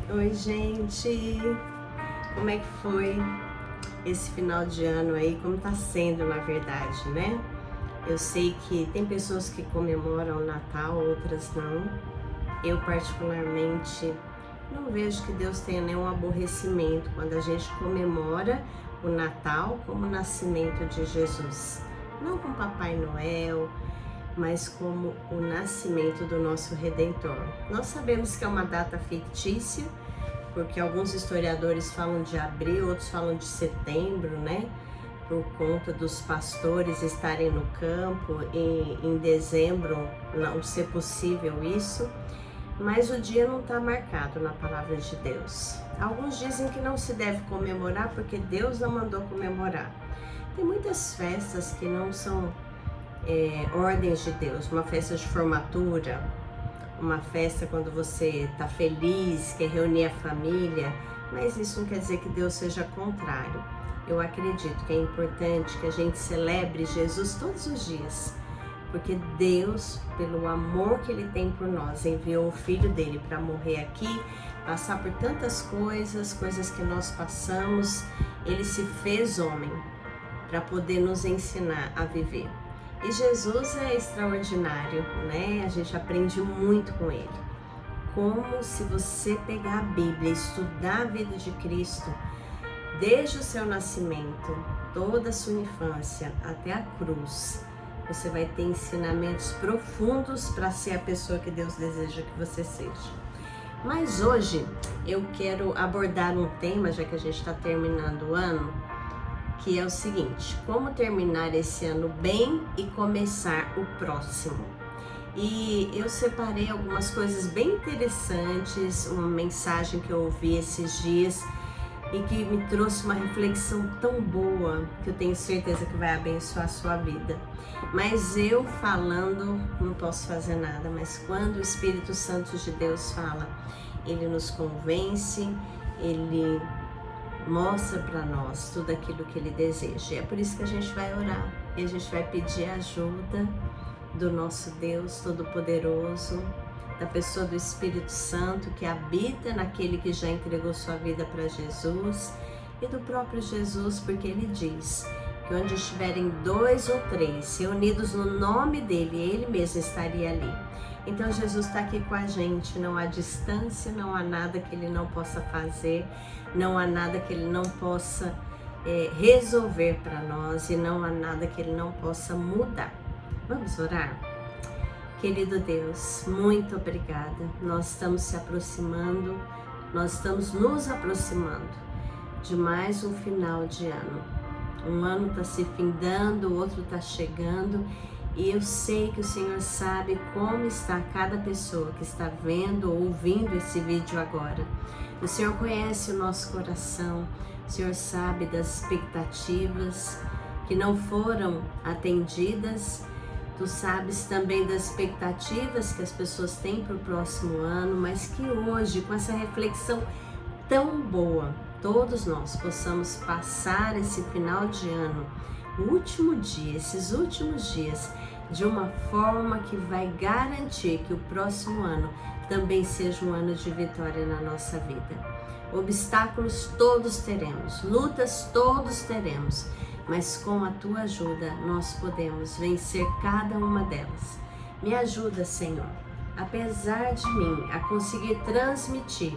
Oi, gente! Como é que foi esse final de ano aí? Como tá sendo, na verdade, né? Eu sei que tem pessoas que comemoram o Natal, outras não. Eu, particularmente, não vejo que Deus tenha nenhum aborrecimento quando a gente comemora o Natal como o nascimento de Jesus. Não com Papai Noel, mas como o nascimento do nosso Redentor. Nós sabemos que é uma data fictícia, porque alguns historiadores falam de abril, outros falam de setembro, né? Por conta dos pastores estarem no campo e em dezembro não ser possível isso, mas o dia não está marcado na palavra de Deus. Alguns dizem que não se deve comemorar porque Deus não mandou comemorar. Tem muitas festas que não são ordens de Deus, uma festa de formatura, uma festa quando você está feliz, quer reunir a família, mas isso não quer dizer que Deus seja contrário. Eu acredito que é importante que a gente celebre Jesus todos os dias, porque Deus, pelo amor que Ele tem por nós, enviou o Filho dele para morrer aqui, passar por tantas coisas que nós passamos. Ele se fez homem para poder nos ensinar a viver. E Jesus é extraordinário, né? A gente aprende muito com ele. Como se você pegar a Bíblia, estudar a vida de Cristo, desde o seu nascimento, toda a sua infância, até a cruz, você vai ter ensinamentos profundos para ser a pessoa que Deus deseja que você seja. Mas hoje eu quero abordar um tema, já que a gente está terminando o ano, que é o seguinte: como terminar esse ano bem e começar o próximo. E eu separei algumas coisas bem interessantes, uma mensagem que eu ouvi esses dias e que me trouxe uma reflexão tão boa, que eu tenho certeza que vai abençoar a sua vida. Mas eu falando não posso fazer nada, mas quando o Espírito Santo de Deus fala, ele nos convence, ele mostra para nós tudo aquilo que Ele deseja. E é por isso que a gente vai orar e a gente vai pedir ajuda do nosso Deus Todo-Poderoso, da pessoa do Espírito Santo que habita naquele que já entregou sua vida para Jesus, e do próprio Jesus, porque Ele diz que onde estiverem 2 ou 3 reunidos no nome dEle, Ele mesmo estaria ali. Então Jesus está aqui com a gente, não há distância, não há nada que Ele não possa fazer, não há nada que Ele não possa resolver para nós, e não há nada que Ele não possa mudar. Vamos orar? Querido Deus, muito obrigada. Nós estamos se aproximando, nós estamos nos aproximando de mais um final de ano. Um ano está se findando, o outro está chegando, e eu sei que o Senhor sabe como está cada pessoa que está vendo ou ouvindo esse vídeo agora. O Senhor conhece o nosso coração, o Senhor sabe das expectativas que não foram atendidas. Tu sabes também das expectativas que as pessoas têm para o próximo ano, mas que hoje, com essa reflexão tão boa, todos nós possamos passar esse final de ano, o último dia, esses últimos dias, de uma forma que vai garantir que o próximo ano também seja um ano de vitória na nossa vida. Obstáculos todos teremos, lutas todos teremos, mas com a Tua ajuda nós podemos vencer cada uma delas. Me ajuda, Senhor, apesar de mim, a conseguir transmitir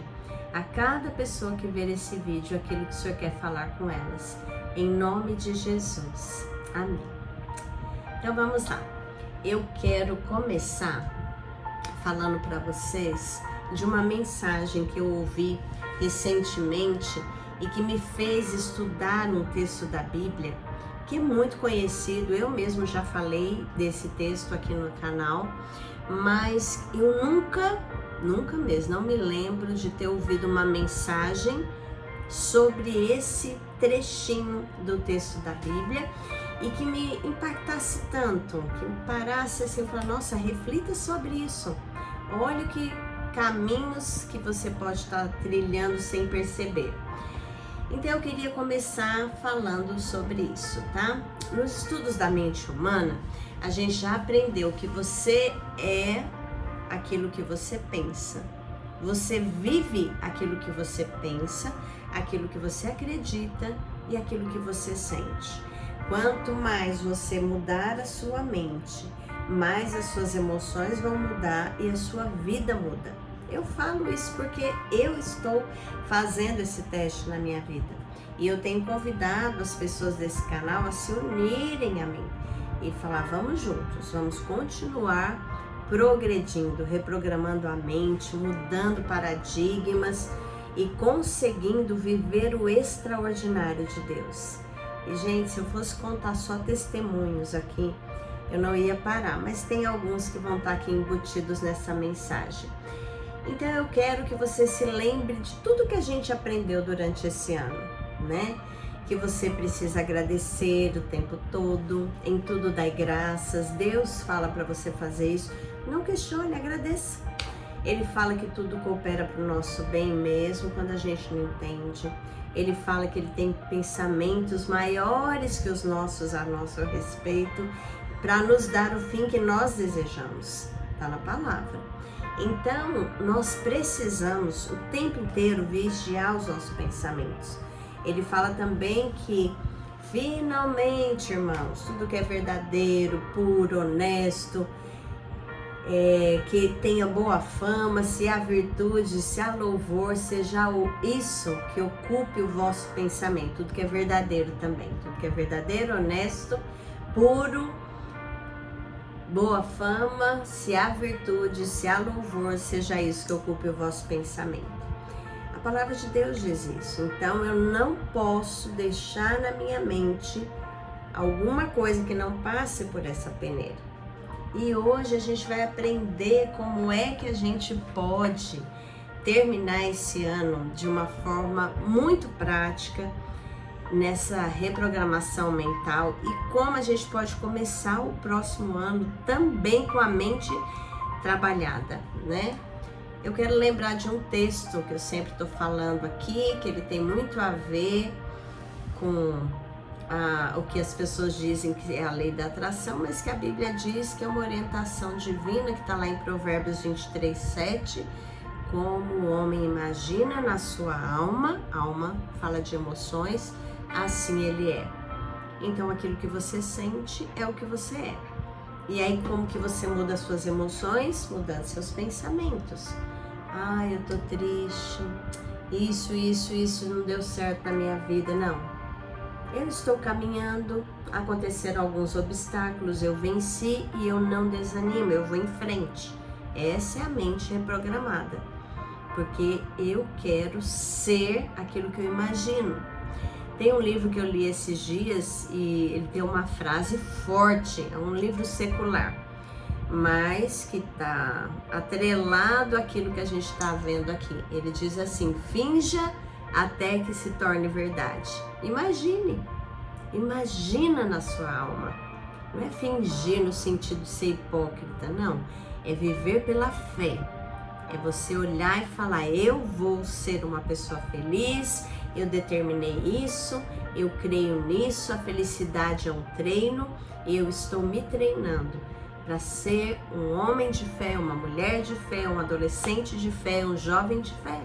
a cada pessoa que ver esse vídeo aquilo que o Senhor quer falar com elas. Em nome de Jesus. Amém. Então vamos lá. Eu quero começar falando para vocês de uma mensagem que eu ouvi recentemente e que me fez estudar um texto da Bíblia que é muito conhecido. Eu mesmo já falei desse texto aqui no canal, mas eu nunca mesmo, não me lembro de ter ouvido uma mensagem sobre esse trechinho do texto da Bíblia e que me impactasse tanto, que me parasse assim e falar: nossa, reflita sobre isso. Olha que caminhos que você pode estar trilhando sem perceber. Então eu queria começar falando sobre isso, tá? Nos estudos da mente humana, a gente já aprendeu que você é aquilo que você pensa. Você vive aquilo que você pensa, aquilo que você acredita e aquilo que você sente. Quanto mais você mudar a sua mente, mais as suas emoções vão mudar e a sua vida muda. Eu falo isso porque eu estou fazendo esse teste na minha vida. E eu tenho convidado as pessoas desse canal a se unirem a mim e falar, vamos juntos, vamos continuar progredindo, reprogramando a mente, mudando paradigmas e conseguindo viver o extraordinário de Deus. E, gente, se eu fosse contar só testemunhos aqui, eu não ia parar, mas tem alguns que vão estar aqui embutidos nessa mensagem. Então eu quero que você se lembre de tudo que a gente aprendeu durante esse ano, né? Que você precisa agradecer o tempo todo, em tudo dai graças, Deus fala para você fazer isso, não questione, agradeça. Ele fala que tudo coopera para o nosso bem mesmo quando a gente não entende. Ele fala que ele tem pensamentos maiores que os nossos a nosso respeito para nos dar o fim que nós desejamos. Está na palavra. Então, nós precisamos o tempo inteiro vigiar os nossos pensamentos. Ele fala também que, finalmente, irmãos, tudo que é verdadeiro, puro, honesto, que tenha boa fama, se há virtude, se há louvor, seja isso que ocupe o vosso pensamento. Tudo que é verdadeiro também, tudo que é verdadeiro, honesto, puro, boa fama, se há virtude, se há louvor, seja isso que ocupe o vosso pensamento. A palavra de Deus diz isso. Então eu não posso deixar na minha mente alguma coisa que não passe por essa peneira. E hoje a gente vai aprender como é que a gente pode terminar esse ano de uma forma muito prática nessa reprogramação mental e como a gente pode começar o próximo ano também com a mente trabalhada, né? Eu quero lembrar de um texto que eu sempre estou falando aqui, que ele tem muito a ver com o que as pessoas dizem que é a lei da atração, mas que a Bíblia diz que é uma orientação divina, que está lá em Provérbios 23:7, como o homem imagina na sua alma fala de emoções, assim ele é. Então aquilo que você sente é o que você é. E aí como que você muda as suas emoções? Mudando seus pensamentos. Ai, eu tô triste, isso não deu certo na minha vida. Não. Eu estou caminhando, aconteceram alguns obstáculos, eu venci e eu não desanimo, eu vou em frente. Essa é a mente reprogramada, porque eu quero ser aquilo que eu imagino. Tem um livro que eu li esses dias e ele tem uma frase forte, é um livro secular, mas que está atrelado àquilo que a gente está vendo aqui. Ele diz assim, finja até que se torne verdade. Imagina na sua alma. Não é fingir no sentido de ser hipócrita, não. É viver pela fé. É você olhar e falar, eu vou ser uma pessoa feliz, eu determinei isso, eu creio nisso, a felicidade é um treino, eu estou me treinando para ser um homem de fé, uma mulher de fé, um adolescente de fé, um jovem de fé.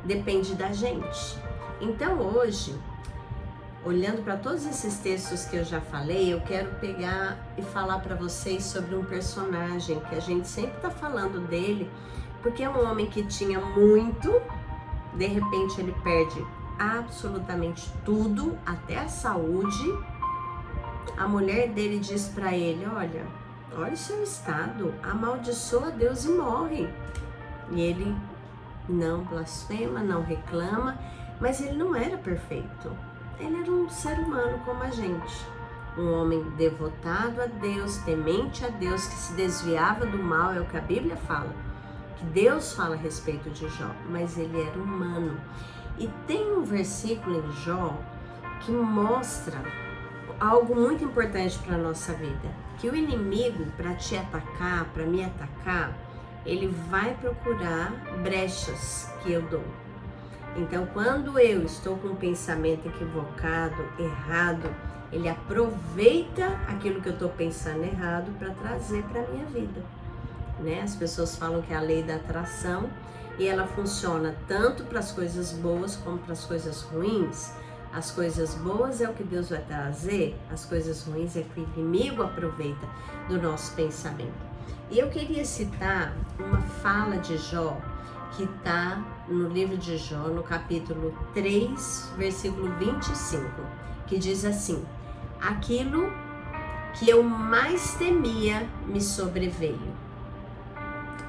Depende da gente. Então hoje, olhando para todos esses textos que eu já falei, eu quero pegar e falar para vocês sobre um personagem que a gente sempre está falando dele, porque é um homem que tinha muito, de repente ele perde absolutamente tudo, até a saúde. A mulher dele diz para ele, olha o seu estado, amaldiçoa Deus e morre. E ele não blasfema, não reclama, mas ele não era perfeito. Ele era um ser humano como a gente, um homem devotado a Deus, temente a Deus, que se desviava do mal, é o que a Bíblia fala, que Deus fala a respeito de Jó, mas ele era humano. E tem um versículo em Jó que mostra algo muito importante para a nossa vida, que o inimigo, para te atacar, para me atacar, ele vai procurar brechas que eu dou. Então, quando eu estou com um pensamento equivocado, errado, ele aproveita aquilo que eu estou pensando errado para trazer para a minha vida, né? As pessoas falam que é a lei da atração, e ela funciona tanto para as coisas boas como para as coisas ruins. As coisas boas é o que Deus vai trazer, as coisas ruins é o que o inimigo aproveita do nosso pensamento. E eu queria citar uma fala de Jó, que está no livro de Jó, no capítulo 3, versículo 25, que diz assim: aquilo que eu mais temia me sobreveio.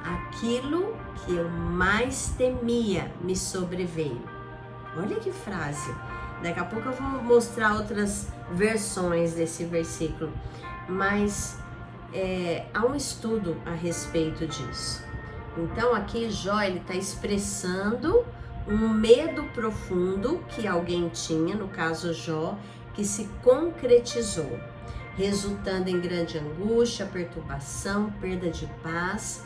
Aquilo que eu mais temia me sobreveio. Olha que frase. Daqui a pouco eu vou mostrar outras versões desse versículo, mas há um estudo a respeito disso. Então aqui Jó está expressando um medo profundo que alguém tinha, no caso Jó, que se concretizou, resultando em grande angústia, perturbação, perda de paz.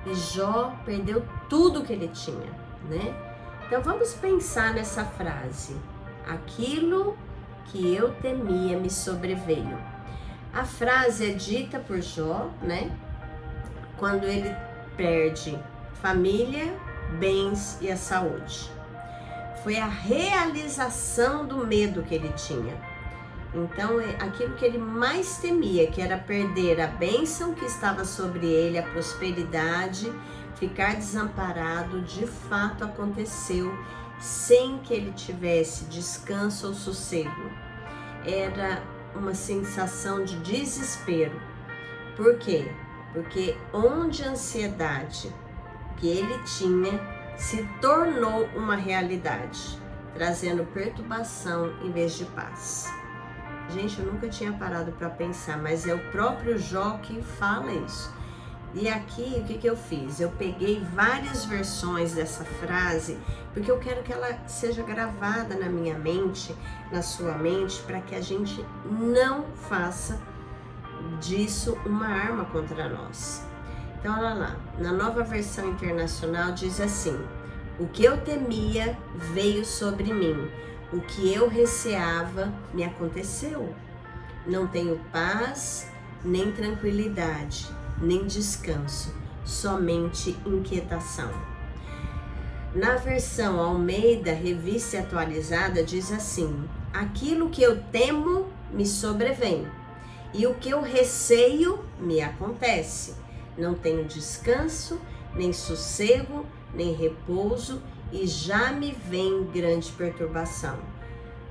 E Jó perdeu tudo que ele tinha, né? Então vamos pensar nessa frase. Aquilo que eu temia me sobreveio. A frase é dita por Jó, né? Quando ele perde família, bens e a saúde. Foi a realização do medo que ele tinha. Então, aquilo que ele mais temia, que era perder a bênção que estava sobre ele, a prosperidade, ficar desamparado, de fato aconteceu sem que ele tivesse descanso ou sossego. Era uma sensação de desespero. Por quê? Porque onde a ansiedade que ele tinha se tornou uma realidade, trazendo perturbação em vez de paz. Gente, eu nunca tinha parado para pensar, mas é o próprio Jó que fala isso. E aqui, o que eu fiz? Eu peguei várias versões dessa frase, porque eu quero que ela seja gravada na minha mente, na sua mente, para que a gente não faça disso uma arma contra nós. Então, olha lá, na Nova Versão Internacional diz assim: o que eu temia veio sobre mim, o que eu receava me aconteceu. Não tenho paz, nem tranquilidade, nem descanso, somente inquietação. Na versão Almeida, Revista Atualizada, diz assim: aquilo que eu temo me sobrevém, e o que eu receio me acontece. Não tenho descanso, nem sossego, nem repouso, e já me vem grande perturbação.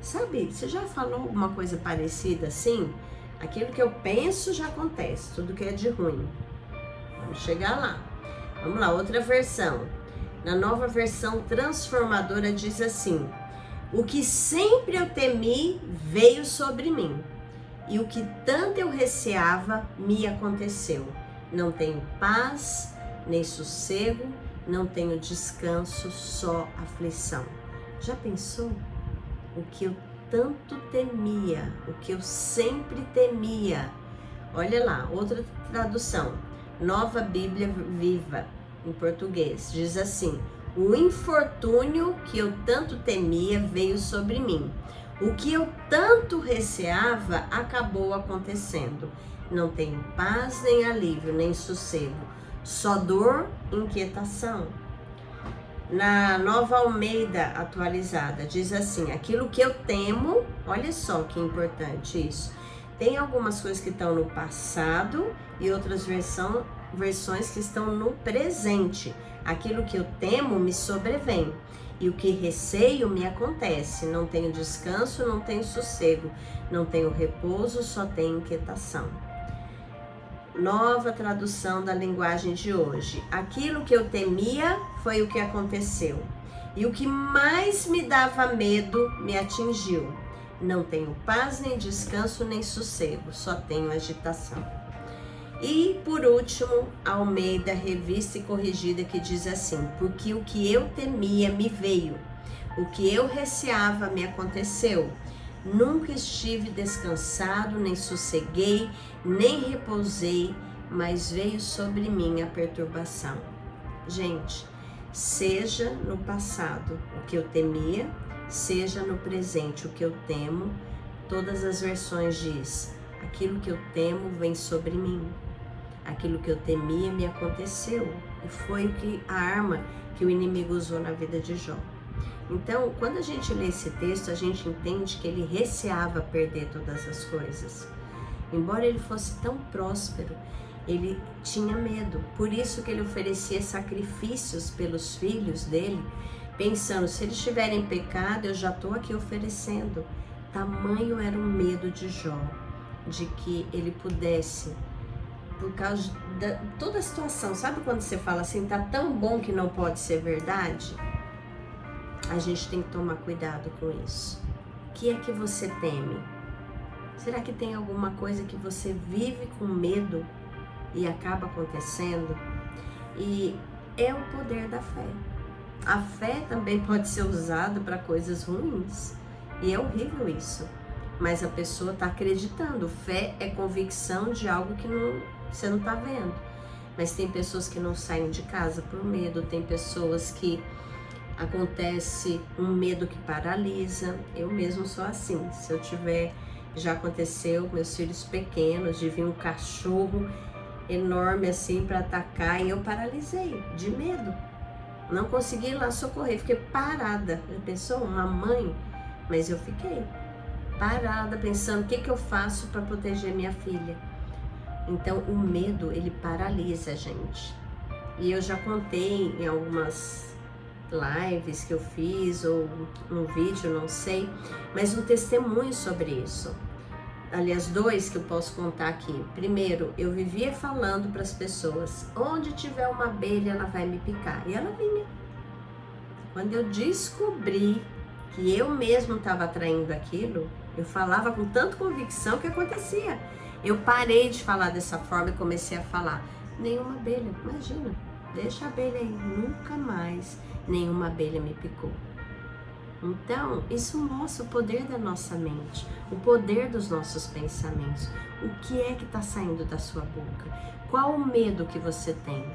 Sabe, você já falou alguma coisa parecida assim? Aquilo que eu penso já acontece, tudo que é de ruim. Vamos chegar lá. Vamos lá, outra versão. Na Nova Versão Transformadora diz assim: o que sempre eu temi veio sobre mim, e o que tanto eu receava me aconteceu. Não tenho paz, nem sossego, não tenho descanso, só aflição. Já pensou? O que eu tanto temia, o que eu sempre temia. Olha lá, outra tradução, Nova Bíblia Viva, em português, diz assim: o infortúnio que eu tanto temia veio sobre mim. O que eu tanto receava acabou acontecendo. Não tenho paz, nem alívio, nem sossego, só dor e inquietação. Na Nova Almeida Atualizada diz assim: aquilo que eu temo, olha só que importante isso. Tem algumas coisas que estão no passado e outras versões que estão no presente. Aquilo que eu temo me sobrevém, e o que receio me acontece. Não tenho descanso, não tenho sossego, não tenho repouso, só tenho inquietação. Nova tradução da linguagem de hoje: aquilo que eu temia foi o que aconteceu, e o que mais me dava medo me atingiu. Não tenho paz, nem descanso, nem sossego, só tenho agitação. E por último, Almeida, Revista e Corrigida, que diz assim: porque o que eu temia me veio, o que eu receava me aconteceu. Nunca estive descansado, nem sosseguei, nem repousei, mas veio sobre mim a perturbação. Gente, seja no passado o que eu temia, seja no presente o que eu temo, todas as versões diz: aquilo que eu temo vem sobre mim. Aquilo que eu temia me aconteceu. E foi a arma que o inimigo usou na vida de Jó. Então, quando a gente lê esse texto, a gente entende que ele receava perder todas as coisas. Embora ele fosse tão próspero, ele tinha medo. Por isso que ele oferecia sacrifícios pelos filhos dele, pensando, se eles estiverem em pecado, eu já estou aqui oferecendo. Tamanho era o medo de Jó, de que ele pudesse, por causa de toda a situação. Sabe quando você fala assim, tá tão bom que não pode ser verdade? A gente tem que tomar cuidado com isso. O que é que você teme? Será que tem alguma coisa que você vive com medo e acaba acontecendo? E é o poder da fé. A fé também pode ser usada para coisas ruins. E é horrível isso. Mas a pessoa está acreditando. Fé é convicção de algo que você não está vendo. Mas tem pessoas que não saem de casa por medo. Tem pessoas que acontece um medo que paralisa. Eu mesmo sou assim. Se eu tiver... Já aconteceu, meus filhos pequenos, de vir um cachorro enorme assim para atacar e eu paralisei de medo. Não consegui ir lá socorrer, fiquei parada. Já pensou? Uma mãe? Mas eu fiquei parada pensando o que eu faço para proteger minha filha. Então o medo, ele paralisa a gente. E eu já contei em algumas lives que eu fiz ou um vídeo, não sei, mas um testemunho sobre isso. Aliás, 2 que eu posso contar aqui. Primeiro, eu vivia falando para as pessoas, onde tiver uma abelha ela vai me picar, e ela vinha. Quando eu descobri que eu mesmo estava atraindo aquilo, eu falava com tanta convicção que acontecia. Eu parei de falar dessa forma e comecei a falar, nenhuma abelha, imagina, deixa a abelha aí, nunca mais nenhuma abelha me picou. Então, isso mostra o poder da nossa mente, o poder dos nossos pensamentos. O que é que está saindo da sua boca? Qual o medo que você tem?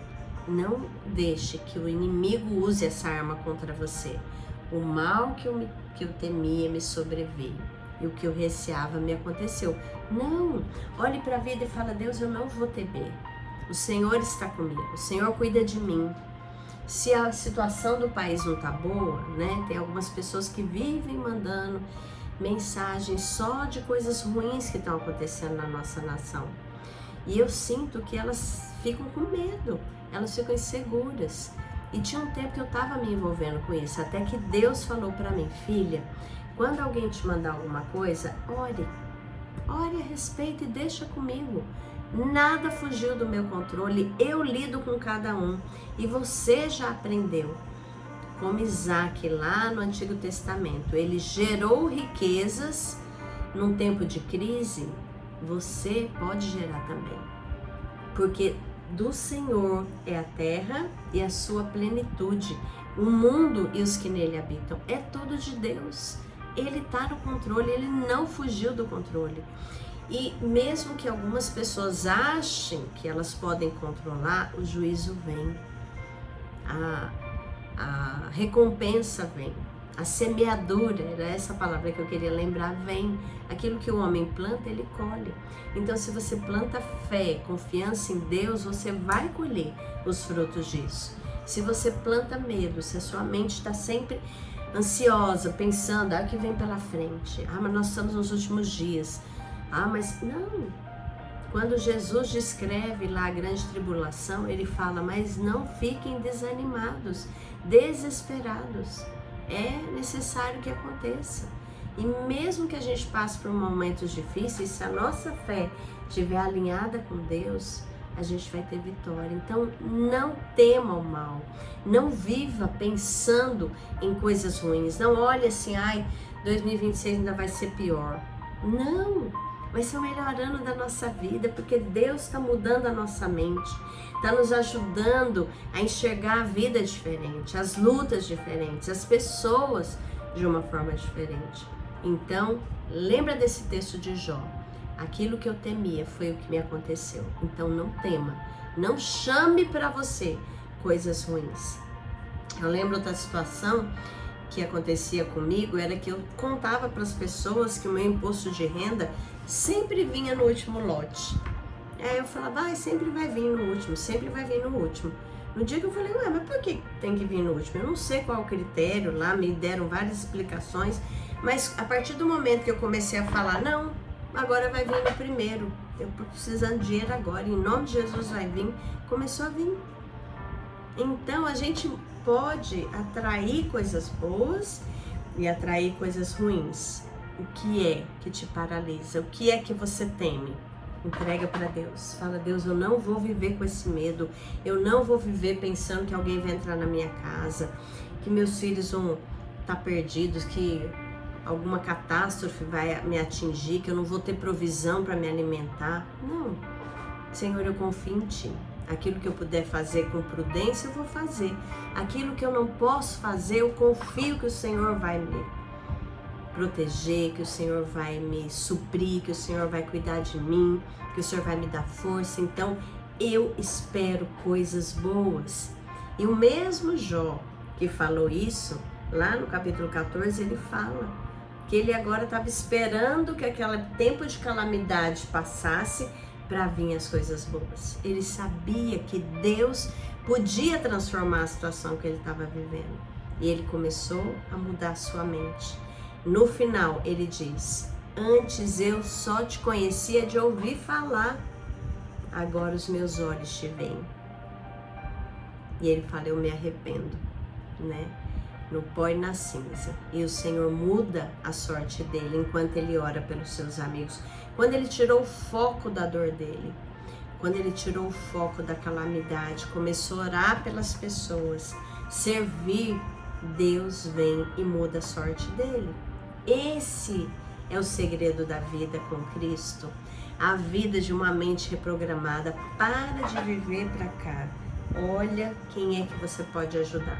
Não deixe que o inimigo use essa arma contra você. O mal que eu temia me sobreveio e o que eu receava me aconteceu. Não! Olhe para a vida e fala, Deus, eu não vou temer. O Senhor está comigo, o Senhor cuida de mim. Se a situação do país não tá boa, né? Tem algumas pessoas que vivem mandando mensagens só de coisas ruins que estão acontecendo na nossa nação. E eu sinto que elas ficam com medo, elas ficam inseguras. E tinha um tempo que eu estava me envolvendo com isso, até que Deus falou para mim, filha, quando alguém te mandar alguma coisa, ore a respeito e deixa comigo. Nada fugiu do meu controle, eu lido com cada um. E você já aprendeu, como Isaac lá no Antigo Testamento, ele gerou riquezas num tempo de crise, você pode gerar também. Porque do Senhor é a terra e a sua plenitude, o mundo e os que nele habitam, é tudo de Deus. Ele está no controle, ele não fugiu do controle. E mesmo que algumas pessoas achem que elas podem controlar, o juízo vem, a recompensa vem, a semeadura, era essa palavra que eu queria lembrar, vem. Aquilo que o homem planta, ele colhe. Então, se você planta fé, confiança em Deus, você vai colher os frutos disso. Se você planta medo, se a sua mente está sempre ansiosa, pensando, o que vem pela frente? Mas nós estamos nos últimos dias. Mas não. Quando Jesus descreve lá a grande tribulação, ele fala, mas não fiquem desanimados, desesperados. É necessário que aconteça. E mesmo que a gente passe por momentos difíceis, se a nossa fé estiver alinhada com Deus, a gente vai ter vitória. Então, não tema o mal. Não viva pensando em coisas ruins. Não olhe assim, 2026 ainda vai ser pior. Não, vai ser o melhor ano da nossa vida, porque Deus está mudando a nossa mente. Está nos ajudando a enxergar a vida diferente, as lutas diferentes, as pessoas de uma forma diferente. Então, lembra desse texto de Jó. Aquilo que eu temia foi o que me aconteceu. Então não tema, não chame para você coisas ruins. Eu lembro outra situação que acontecia comigo, era que eu contava para as pessoas que o meu imposto de renda sempre vinha no último lote. Aí eu falava, sempre vai vir no último, sempre vai vir no último. No dia que eu falei, ué, mas por que tem que vir no último? Eu não sei qual o critério lá, me deram várias explicações, mas a partir do momento que eu comecei a falar, não, agora vai vir no primeiro, eu tô precisando de dinheiro agora, em nome de Jesus vai vir, começou a vir. Então a gente pode atrair coisas boas e atrair coisas ruins. O que é que te paralisa? O que é que você teme? Entrega para Deus. Fala, Deus, eu não vou viver com esse medo. Eu não vou viver pensando que alguém vai entrar na minha casa, que meus filhos vão estar perdidos, que alguma catástrofe vai me atingir, que eu não vou ter provisão para me alimentar. Não. Senhor, eu confio em Ti. Aquilo que eu puder fazer com prudência, eu vou fazer. Aquilo que eu não posso fazer, eu confio que o Senhor vai me proteger, que o Senhor vai me suprir, que o Senhor vai cuidar de mim, que o Senhor vai me dar força. Então, eu espero coisas boas. E o mesmo Jó que falou isso, lá no capítulo 14, ele fala que ele agora estava esperando que aquele tempo de calamidade passasse para vir as coisas boas. Ele sabia que Deus podia transformar a situação que ele estava vivendo. E ele começou a mudar a sua mente. No final, ele diz, antes eu só te conhecia de ouvir falar, agora os meus olhos te veem. E ele fala, eu me arrependo, né? No pó e na cinza. E o Senhor muda a sorte dele enquanto ele ora pelos seus amigos. Quando ele tirou o foco da dor dele, quando ele tirou o foco da calamidade, começou a orar pelas pessoas, servir, Deus vem e muda a sorte dele. Esse é o segredo da vida com Cristo. A vida de uma mente reprogramada. Para de viver para cá. Olha quem é que você pode ajudar.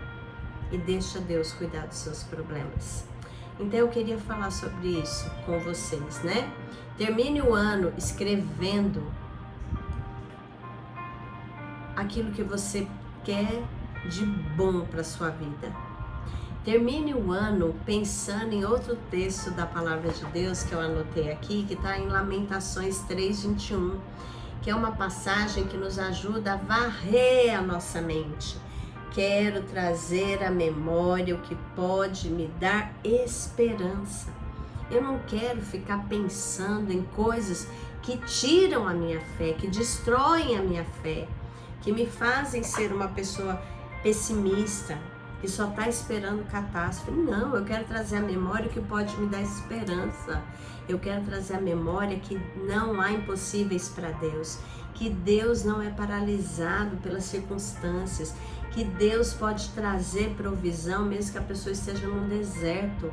E deixa Deus cuidar dos seus problemas. Então eu queria falar sobre isso com vocês, né? Termine o ano escrevendo aquilo que você quer de bom para sua vida. Termine o ano pensando em outro texto da Palavra de Deus que eu anotei aqui, que está em Lamentações 3:21, que é uma passagem que nos ajuda a varrer a nossa mente. Quero trazer à memória o que pode me dar esperança. Eu não quero ficar pensando em coisas que tiram a minha fé, que destroem a minha fé, que me fazem ser uma pessoa pessimista, que só está esperando catástrofe. Não, eu quero trazer à memória o que pode me dar esperança. Eu quero trazer à memória que não há impossíveis para Deus, que Deus não é paralisado pelas circunstâncias, que Deus pode trazer provisão mesmo que a pessoa esteja num deserto.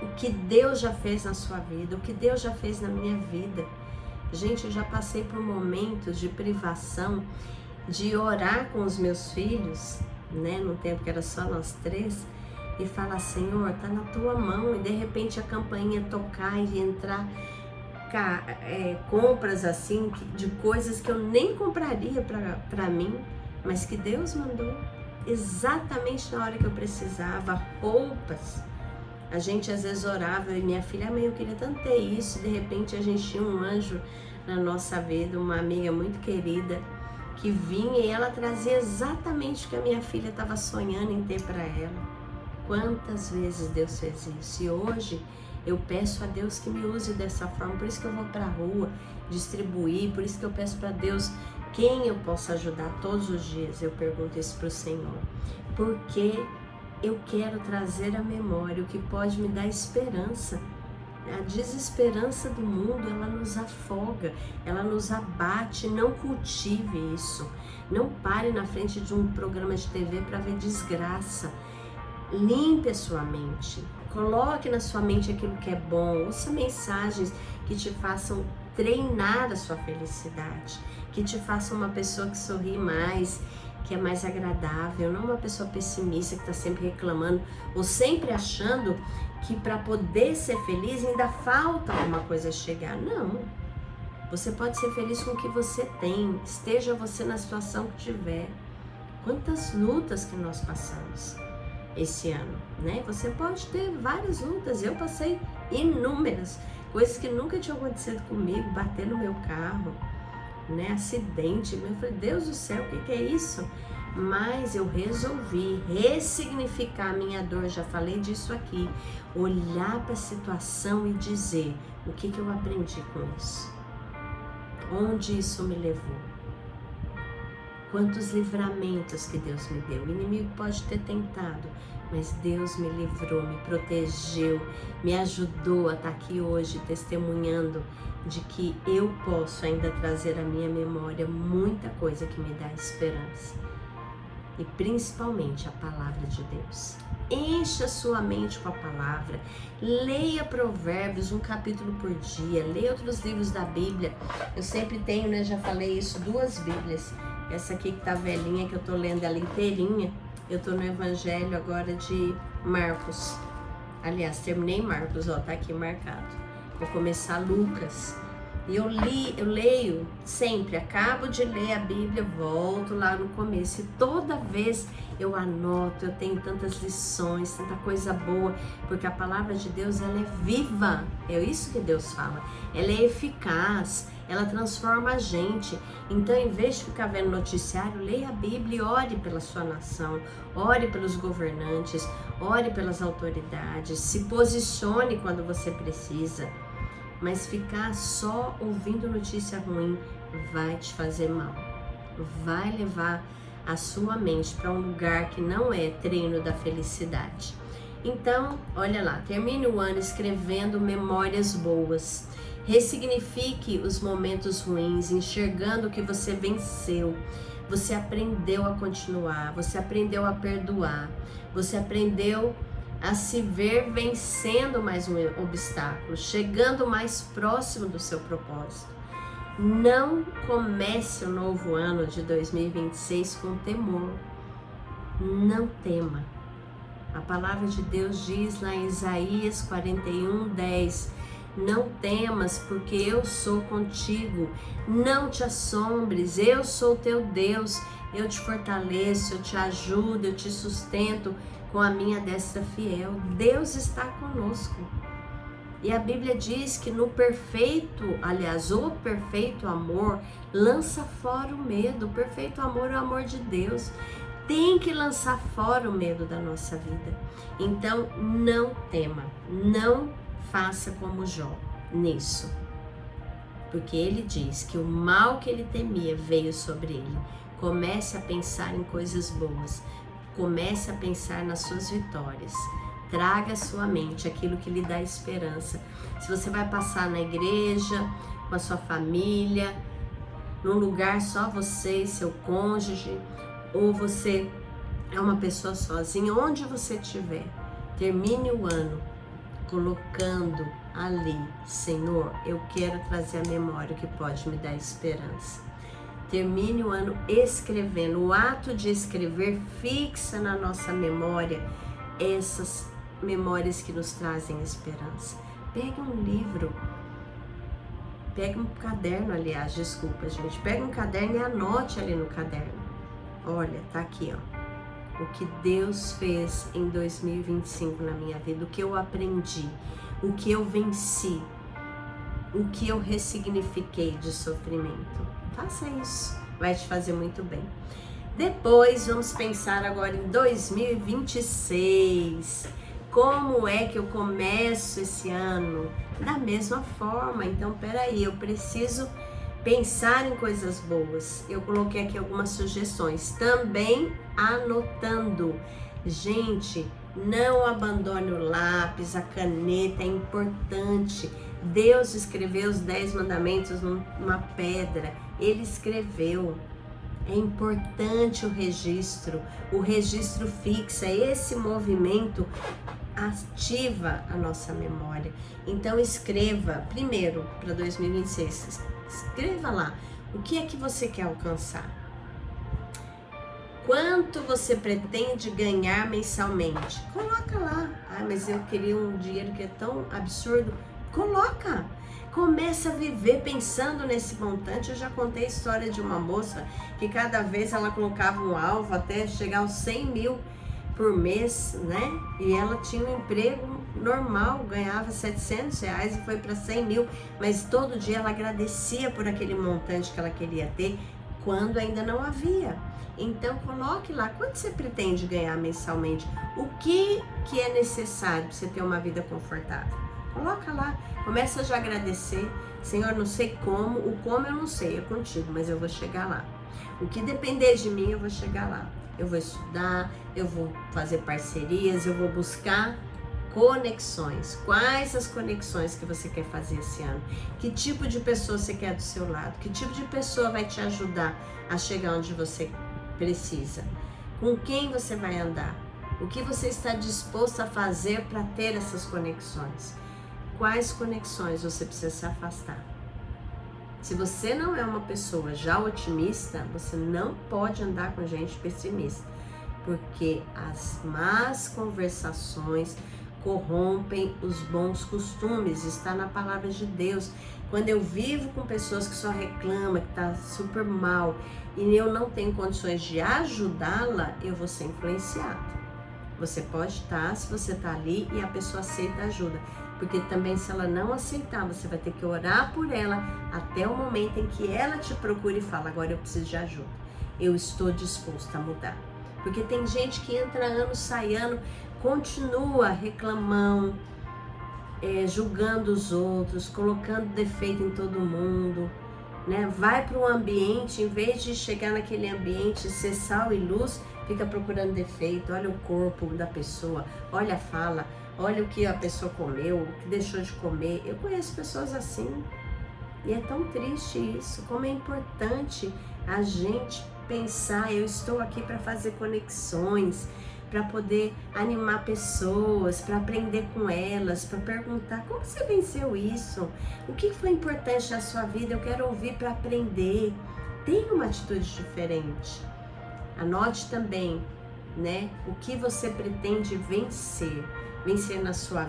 O que Deus já fez na sua vida, o que Deus já fez na minha vida. Gente, eu já passei por momentos de privação, de orar com os meus filhos, né, no tempo que era só nós três, e falar, Senhor, tá na tua mão, e de repente a campainha tocar e entrar compras assim, de coisas que eu nem compraria para mim, mas que Deus mandou exatamente na hora que eu precisava, roupas. A gente às vezes orava, e minha filha, mãe, eu queria tanto ter isso, de repente a gente tinha um anjo na nossa vida, uma amiga muito querida, que vinha e ela trazia exatamente o que a minha filha estava sonhando em ter para ela. Quantas vezes Deus fez isso? E hoje eu peço a Deus que me use dessa forma, por isso que eu vou para a rua distribuir, por isso que eu peço para Deus quem eu posso ajudar todos os dias. Eu pergunto isso para o Senhor, porque eu quero trazer à memória o que pode me dar esperança. A desesperança do mundo, ela nos afoga, ela nos abate. Não cultive isso. Não pare na frente de um programa de TV para ver desgraça. Limpe a sua mente. Coloque na sua mente aquilo que é bom. Ouça mensagens que te façam treinar a sua felicidade, que te façam uma pessoa que sorri mais, que é mais agradável, não uma pessoa pessimista que está sempre reclamando ou sempre achando que para poder ser feliz ainda falta alguma coisa chegar. Não, você pode ser feliz com o que você tem, esteja você na situação que tiver. Quantas lutas que nós passamos esse ano, né? Você pode ter várias lutas, eu passei inúmeras, coisas que nunca tinham acontecido comigo, bater no meu carro, né? Acidente, eu falei, Deus do céu, o que é isso? Mas eu resolvi ressignificar a minha dor, já falei disso aqui, olhar para a situação e dizer o que eu aprendi com isso, onde isso me levou, quantos livramentos que Deus me deu. O inimigo pode ter tentado, mas Deus me livrou, me protegeu, me ajudou a estar aqui hoje testemunhando de que eu posso ainda trazer à minha memória muita coisa que me dá esperança. E principalmente a palavra de Deus. Encha sua mente com a palavra, leia Provérbios, um capítulo por dia, leia outros livros da Bíblia. Eu sempre tenho, né, já falei isso, 2 Bíblias. Essa aqui que tá velhinha, que eu tô lendo ela inteirinha. Eu tô no Evangelho agora de Marcos. Aliás, terminei Marcos, ó, tá aqui marcado. Vou começar Lucas. E eu leio sempre, acabo de ler a Bíblia, volto lá no começo. E toda vez eu anoto, eu tenho tantas lições, tanta coisa boa, porque a palavra de Deus, ela é viva. É isso que Deus fala. Ela é eficaz, ela transforma a gente. Então, em vez de ficar vendo noticiário, leia a Bíblia e ore pela sua nação, ore pelos governantes, ore pelas autoridades, se posicione quando você precisa. Mas ficar só ouvindo notícia ruim vai te fazer mal, vai levar a sua mente para um lugar que não é treino da felicidade. Então, olha lá, termine o ano escrevendo memórias boas, ressignifique os momentos ruins, enxergando que você venceu, você aprendeu a continuar, você aprendeu a perdoar, você aprendeu a se ver vencendo mais um obstáculo, chegando mais próximo do seu propósito. Não comece o novo ano de 2026 com temor. Não tema. A palavra de Deus diz lá em Isaías 41:10: não temas, porque eu sou contigo. Não te assombres, eu sou teu Deus. Eu te fortaleço, eu te ajudo, eu te sustento com a minha destra fiel. Deus está conosco. E a Bíblia diz que no perfeito, aliás, o perfeito amor lança fora o medo. O perfeito amor é o amor de Deus. Tem que lançar fora o medo da nossa vida. Então, não tema, não faça como Jó nisso. Porque ele diz que o mal que ele temia veio sobre ele. Comece a pensar em coisas boas. Comece a pensar nas suas vitórias. Traga à sua mente aquilo que lhe dá esperança. Se você vai passar na igreja, com a sua família, num lugar só você e seu cônjuge, ou você é uma pessoa sozinha, onde você estiver, termine o ano colocando ali: Senhor, eu quero trazer a memória que pode me dar esperança. Termine o ano escrevendo. O ato de escrever fixa na nossa memória essas memórias que nos trazem esperança. Pega um livro, pega um caderno, aliás, desculpa, gente. Pega um caderno e anote ali no caderno. Olha, tá aqui, ó. O que Deus fez em 2025 na minha vida, o que eu aprendi, o que eu venci, o que eu ressignifiquei de sofrimento. Faça isso, vai te fazer muito bem. Depois vamos pensar agora em 2026. Como é que eu começo esse ano? Da mesma forma. Então, peraí, eu preciso pensar em coisas boas. Eu coloquei aqui algumas sugestões, também anotando. Gente, não abandone o lápis, a caneta, é importante. Deus escreveu os 10 mandamentos numa pedra. Ele escreveu. É importante o registro fixa. Esse movimento ativa a nossa memória. Então escreva, primeiro, para 2026, escreva lá, o que é que você quer alcançar? Quanto você pretende ganhar mensalmente? Coloca lá. Ah, mas eu queria um dinheiro que é tão absurdo. Coloca. Começa a viver pensando nesse montante. Eu já contei a história de uma moça que cada vez ela colocava um alvo até chegar aos 100 mil por mês, né? E ela tinha um emprego normal, ganhava R$700 e foi para 100 mil, mas todo dia ela agradecia por aquele montante que ela queria ter. quando ainda não havia. Então coloque lá quanto você pretende ganhar mensalmente, o que é necessário para você ter uma vida confortável. Coloca lá, começa já a agradecer. Senhor, não sei como, o como eu não sei, é contigo, mas eu vou chegar lá. O que depender de mim, eu vou chegar lá. Eu vou estudar, eu vou fazer parcerias, eu vou buscar conexões. Quais as conexões que você quer fazer esse ano? Que tipo de pessoa você quer do seu lado? Que tipo de pessoa vai te ajudar a chegar onde você precisa? Com quem você vai andar? O que você está disposto a fazer para ter essas conexões? Quais conexões você precisa se afastar? Se você não é uma pessoa já otimista, você não pode andar com gente pessimista, porque as más conversações corrompem os bons costumes, está na palavra de Deus. Quando eu vivo com pessoas que só reclamam, que tá super mal, e eu não tenho condições de ajudá-la, eu vou ser influenciada. Você pode estar, se você está ali e a pessoa aceita a ajuda, porque também se ela não aceitar, você vai ter que orar por ela até o momento em que ela te procure e fala, agora eu preciso de ajuda, eu estou disposta a mudar. Porque tem gente que entra ano, sai ano, continua reclamando, julgando os outros, colocando defeito em todo mundo, né? Vai para um ambiente, em vez de chegar naquele ambiente, ser sal e luz, fica procurando defeito. Olha o corpo da pessoa, olha a fala, olha o que a pessoa comeu, o que deixou de comer. Eu conheço pessoas assim e é tão triste isso. Como é importante a gente pensar, eu estou aqui para fazer conexões, para poder animar pessoas, para aprender com elas, para perguntar como você venceu isso, o que foi importante na sua vida, eu quero ouvir para aprender. Tenha uma atitude diferente. Anote também, né, o que você pretende vencer. Vencer na sua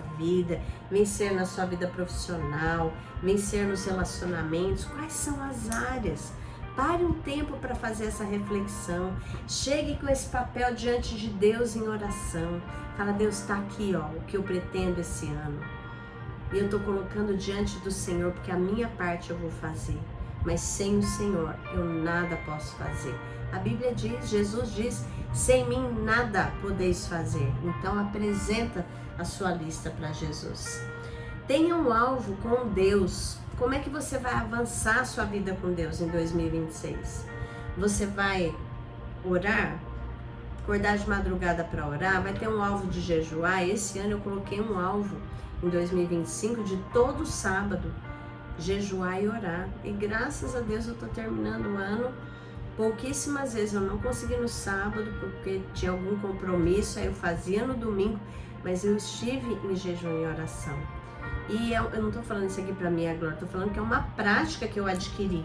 vida profissional, vencer nos relacionamentos. Quais são as áreas? Pare um tempo para fazer essa reflexão. Chegue com esse papel diante de Deus em oração. Fala, Deus, está aqui, ó, o que eu pretendo esse ano. E eu estou colocando diante do Senhor, porque a minha parte eu vou fazer. Mas sem o Senhor, eu nada posso fazer. A Bíblia diz, Jesus diz, sem mim nada podeis fazer. Então apresenta a sua lista para Jesus. Tenha um alvo com Deus. Como é que você vai avançar a sua vida com Deus em 2026? Você vai orar? Acordar de madrugada para orar? Vai ter um alvo de jejuar? Esse ano eu coloquei um alvo em 2025 de todo sábado jejuar e orar. E graças a Deus eu estou terminando o ano. Pouquíssimas vezes eu não consegui no sábado porque tinha algum compromisso, aí eu fazia no domingo, mas eu estive em jejum e oração. E eu não estou falando isso aqui para mim agora, estou falando que é uma prática que eu adquiri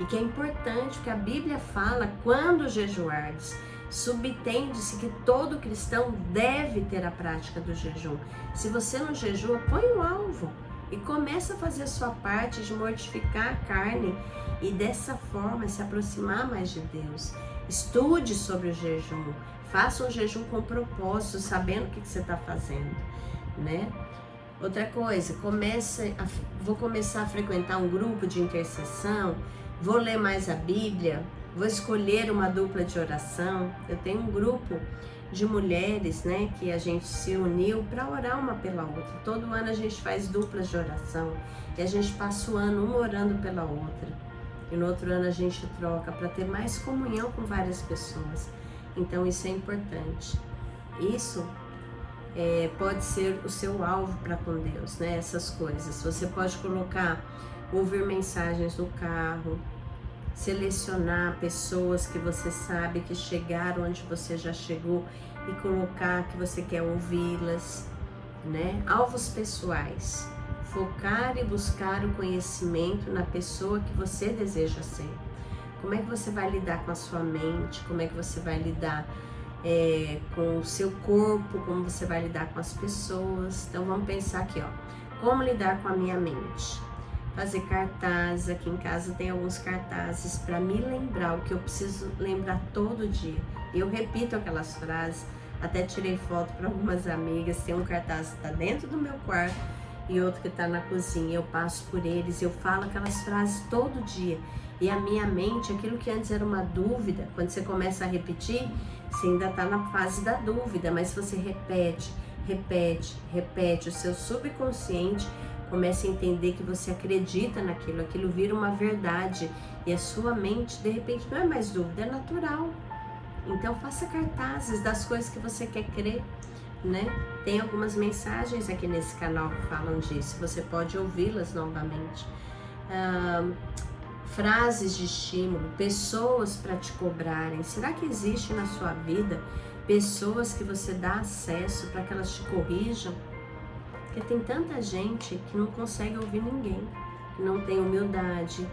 e que é importante, porque a Bíblia fala, quando jejuardes, subtende-se que todo cristão deve ter a prática do jejum. Se você não jejua, põe o alvo e começa a fazer a sua parte de mortificar a carne e dessa forma se aproximar mais de Deus. Estude sobre o jejum, faça um jejum com propósito, sabendo o que você está fazendo, né? Outra coisa, vou começar a frequentar um grupo de intercessão, vou ler mais a Bíblia, vou escolher uma dupla de oração. Eu tenho um grupo de mulheres, né, que a gente se uniu para orar uma pela outra. Todo ano a gente faz duplas de oração e a gente passa o ano uma orando pela outra. E no outro ano a gente troca para ter mais comunhão com várias pessoas. Então isso é importante. Isso pode ser o seu alvo para com Deus, né? Essas coisas. Você pode colocar, ouvir mensagens no carro, selecionar pessoas que você sabe que chegaram onde você já chegou e colocar que você quer ouvi-las, né? Alvos pessoais. Focar e buscar o conhecimento na pessoa que você deseja ser. Como é que você vai lidar com a sua mente? Como é que você vai lidar com o seu corpo? Como você vai lidar com as pessoas? Então vamos pensar aqui, ó. Como lidar com a minha mente? Fazer cartazes. Aqui em casa tem alguns cartazes para me lembrar o que eu preciso lembrar todo dia. Eu repito aquelas frases. Até tirei foto para algumas amigas. Tem um cartaz que está dentro do meu quarto e outro que está na cozinha. Eu passo por eles, eu falo aquelas frases todo dia. E a minha mente, aquilo que antes era uma dúvida, quando você começa a repetir, você ainda está na fase da dúvida, mas se você repete, o seu subconsciente começa a entender que você acredita naquilo, aquilo vira uma verdade e a sua mente, de repente, não é mais dúvida, é natural. Então faça cartazes das coisas que você quer crer, né? Tem algumas mensagens aqui nesse canal que falam disso, você pode ouvi-las novamente. Frases de estímulo, pessoas para te cobrarem. Será que existe na sua vida pessoas que você dá acesso para que elas te corrijam? Porque tem tanta gente que não consegue ouvir ninguém, que não tem humildade,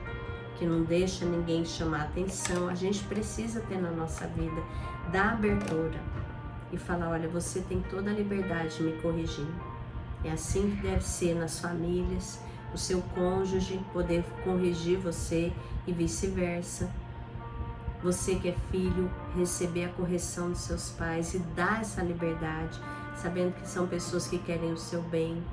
que não deixa ninguém chamar atenção. A gente precisa ter na nossa vida, dar abertura e falar, olha, você tem toda a liberdade de me corrigir. É assim que deve ser nas famílias, o seu cônjuge poder corrigir você e vice-versa. Você que é filho, receber a correção dos seus pais e dar essa liberdade, sabendo que são pessoas que querem o seu bem.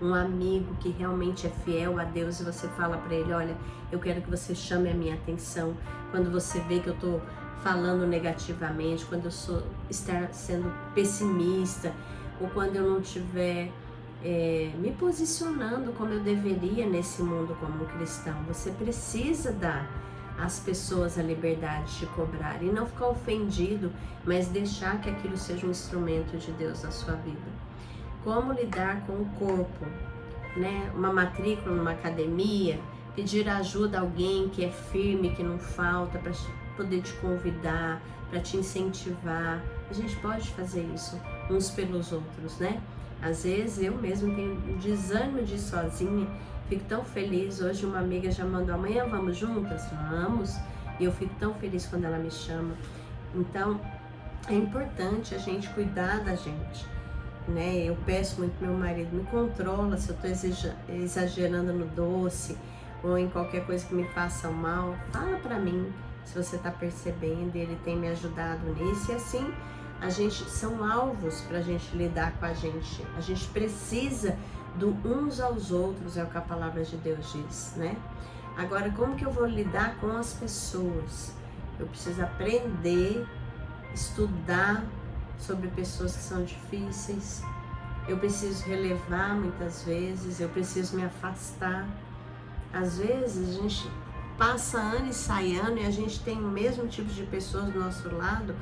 Um amigo que realmente é fiel a Deus e você fala para ele, olha, eu quero que você chame a minha atenção quando você vê que eu estou falando negativamente, quando eu estar sendo pessimista ou quando eu não estiver me posicionando como eu deveria nesse mundo como um cristão. Você precisa dar às pessoas a liberdade de cobrar e não ficar ofendido, mas deixar que aquilo seja um instrumento de Deus na sua vida. Como lidar com o corpo, né? Uma matrícula numa academia, pedir ajuda a alguém que é firme, que não falta, para poder te convidar, para te incentivar. A gente pode fazer isso uns pelos outros, né? Às vezes eu mesmo tenho um desânimo de ir sozinha, fico tão feliz. Hoje uma amiga já mandou, amanhã vamos juntas? Vamos! E eu fico tão feliz quando ela me chama. Então é importante a gente cuidar da gente, né? Eu peço muito pro meu marido, me controla se eu tô exagerando no doce ou em qualquer coisa que me faça mal, fala pra mim se você tá percebendo. Ele tem me ajudado nisso e assim a gente são alvos pra gente lidar com a gente. A gente precisa do uns aos outros, é o que a palavra de Deus diz, né? Agora, como que eu vou lidar com as pessoas? Eu preciso aprender, estudar sobre pessoas que são difíceis. Eu preciso relevar muitas vezes, eu preciso me afastar. Às vezes a gente passa ano e sai ano e a gente tem o mesmo tipo de pessoas do nosso lado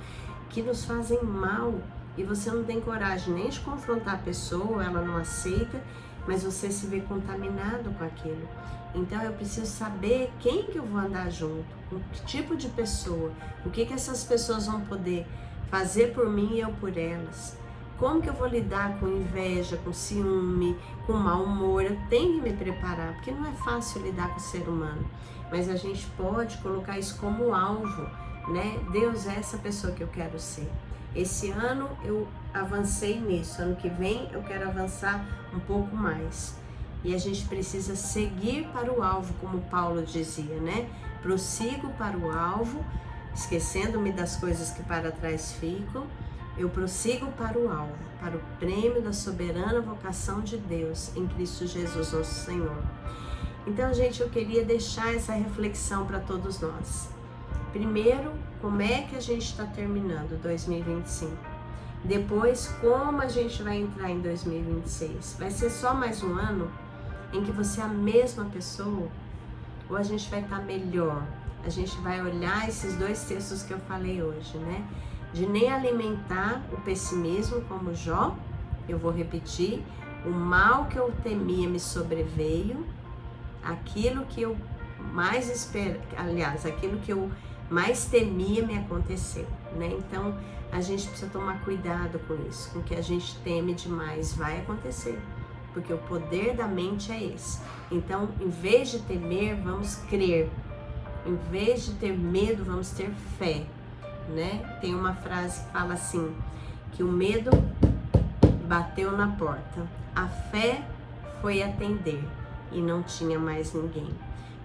que nos fazem mal e você não tem coragem nem de confrontar a pessoa, ela não aceita, mas você se vê contaminado com aquilo. Então eu preciso saber quem que eu vou andar junto, com que tipo de pessoa, o que essas pessoas vão poder fazer por mim e eu por elas. Como que eu vou lidar com inveja, com ciúme, com mau humor? Eu tenho que me preparar, porque não é fácil lidar com o ser humano, mas a gente pode colocar isso como alvo, né? Deus é essa pessoa que eu quero ser. Esse ano eu avancei nisso, ano que vem eu quero avançar um pouco mais. E a gente precisa seguir para o alvo, como Paulo dizia, né? Prossigo para o alvo, esquecendo-me das coisas que para trás ficam. Eu prossigo para o alvo, para o prêmio da soberana vocação de Deus em Cristo Jesus, nosso Senhor. Então, gente, eu queria deixar essa reflexão para todos nós. Primeiro, como é que a gente está terminando 2025? Depois, como a gente vai entrar em 2026? Vai ser só mais um ano em que você é a mesma pessoa? Ou a gente vai estar melhor? A gente vai olhar esses dois textos que eu falei hoje, né? De nem alimentar o pessimismo como Jó, eu vou repetir, o mal que eu temia me sobreveio, aquilo que eu mais aquilo que eu mais temia me aconteceu, né? Então a gente precisa tomar cuidado com isso, com o que a gente teme demais vai acontecer, porque o poder da mente é esse. Então, em vez de temer, vamos crer. Em vez de ter medo, vamos ter fé, né? Tem uma frase que fala assim, que o medo bateu na porta, a fé foi atender e não tinha mais ninguém,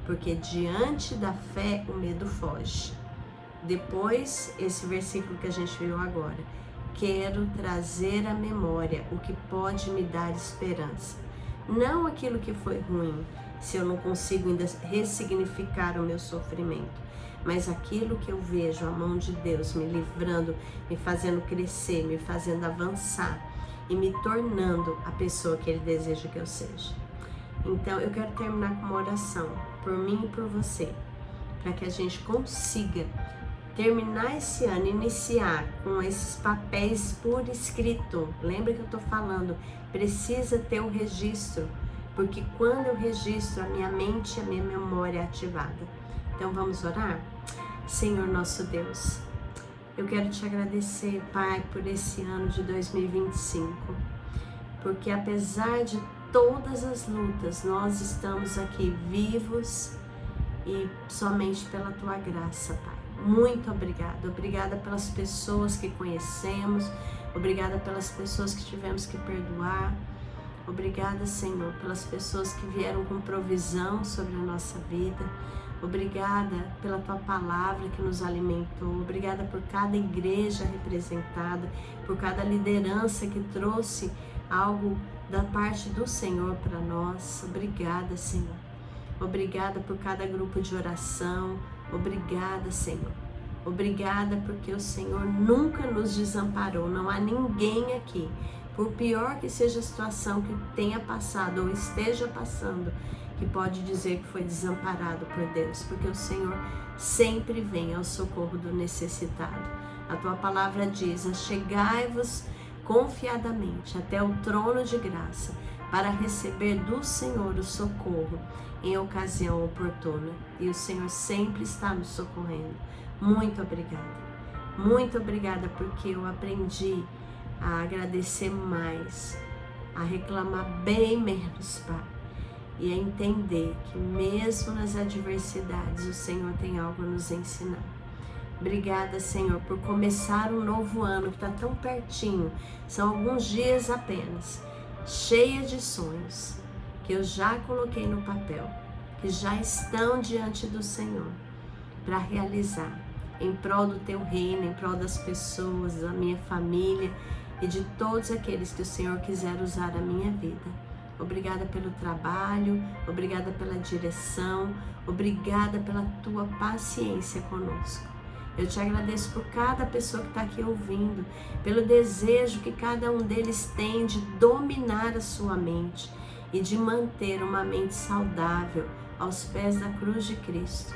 porque diante da fé o medo foge. Depois, esse versículo que a gente viu agora, quero trazer à memória o que pode me dar esperança. não aquilo que foi ruim, se eu não consigo ainda ressignificar o meu sofrimento, mas aquilo que eu vejo a mão de Deus me livrando, me fazendo crescer, me fazendo avançar e me tornando a pessoa que Ele deseja que eu seja. Então eu quero terminar com uma oração por mim e por você, para que a gente consiga terminar esse ano, iniciar com esses papéis por escrito. Lembra que eu estou falando, precisa ter um registro, porque quando eu registro, a minha mente, a minha memória é ativada. Então vamos orar? Senhor nosso Deus, eu quero te agradecer, Pai, por esse ano de 2025, porque apesar de todas as lutas, nós estamos aqui vivos e somente pela Tua graça, Pai. Muito obrigada. Obrigada pelas pessoas que conhecemos, obrigada pelas pessoas que tivemos que perdoar. Obrigada, Senhor, pelas pessoas que vieram com provisão sobre a nossa vida. Obrigada pela Tua palavra que nos alimentou. Obrigada por cada igreja representada, por cada liderança que trouxe algo da parte do Senhor para nós. Obrigada, Senhor. Obrigada por cada grupo de oração. Obrigada, Senhor. Obrigada porque o Senhor nunca nos desamparou. Não há ninguém aqui, por pior que seja a situação que tenha passado ou esteja passando, que pode dizer que foi desamparado por Deus, porque o Senhor sempre vem ao socorro do necessitado. A Tua palavra diz: achegai-vos confiadamente até o trono de graça, para receber do Senhor o socorro em ocasião oportuna. E o Senhor sempre está nos socorrendo. Muito obrigada. Muito obrigada porque eu aprendi a agradecer mais, a reclamar bem menos, Pai, e a entender que mesmo nas adversidades o Senhor tem algo a nos ensinar. Obrigada, Senhor, por começar um novo ano que está tão pertinho. São alguns dias apenas, cheia de sonhos que eu já coloquei no papel, que já estão diante do Senhor para realizar em prol do Teu reino, em prol das pessoas, da minha família e de todos aqueles que o Senhor quiser usar a minha vida. Obrigada pelo trabalho, obrigada pela direção, obrigada pela Tua paciência conosco. Eu te agradeço por cada pessoa que está aqui ouvindo, pelo desejo que cada um deles tem de dominar a sua mente e de manter uma mente saudável aos pés da cruz de Cristo,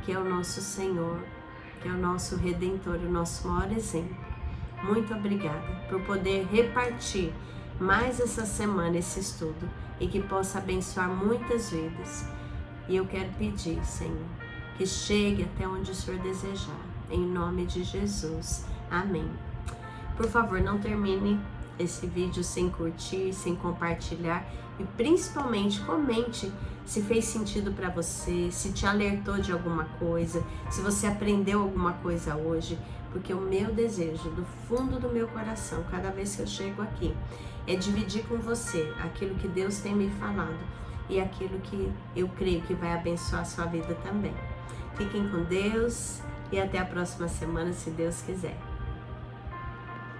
que é o nosso Senhor, que é o nosso Redentor, o nosso maior exemplo. Muito obrigada por poder repartir mais essa semana esse estudo e que possa abençoar muitas vidas. E eu quero pedir, Senhor, que chegue até onde o Senhor desejar, em nome de Jesus. Amém. Por favor, não termine esse vídeo sem curtir, sem compartilhar e principalmente comente se fez sentido para você, se te alertou de alguma coisa, se você aprendeu alguma coisa hoje, porque o meu desejo do fundo do meu coração, cada vez que eu chego aqui, é dividir com você aquilo que Deus tem me falado e aquilo que eu creio que vai abençoar a sua vida também. Fiquem com Deus e até a próxima semana, se Deus quiser.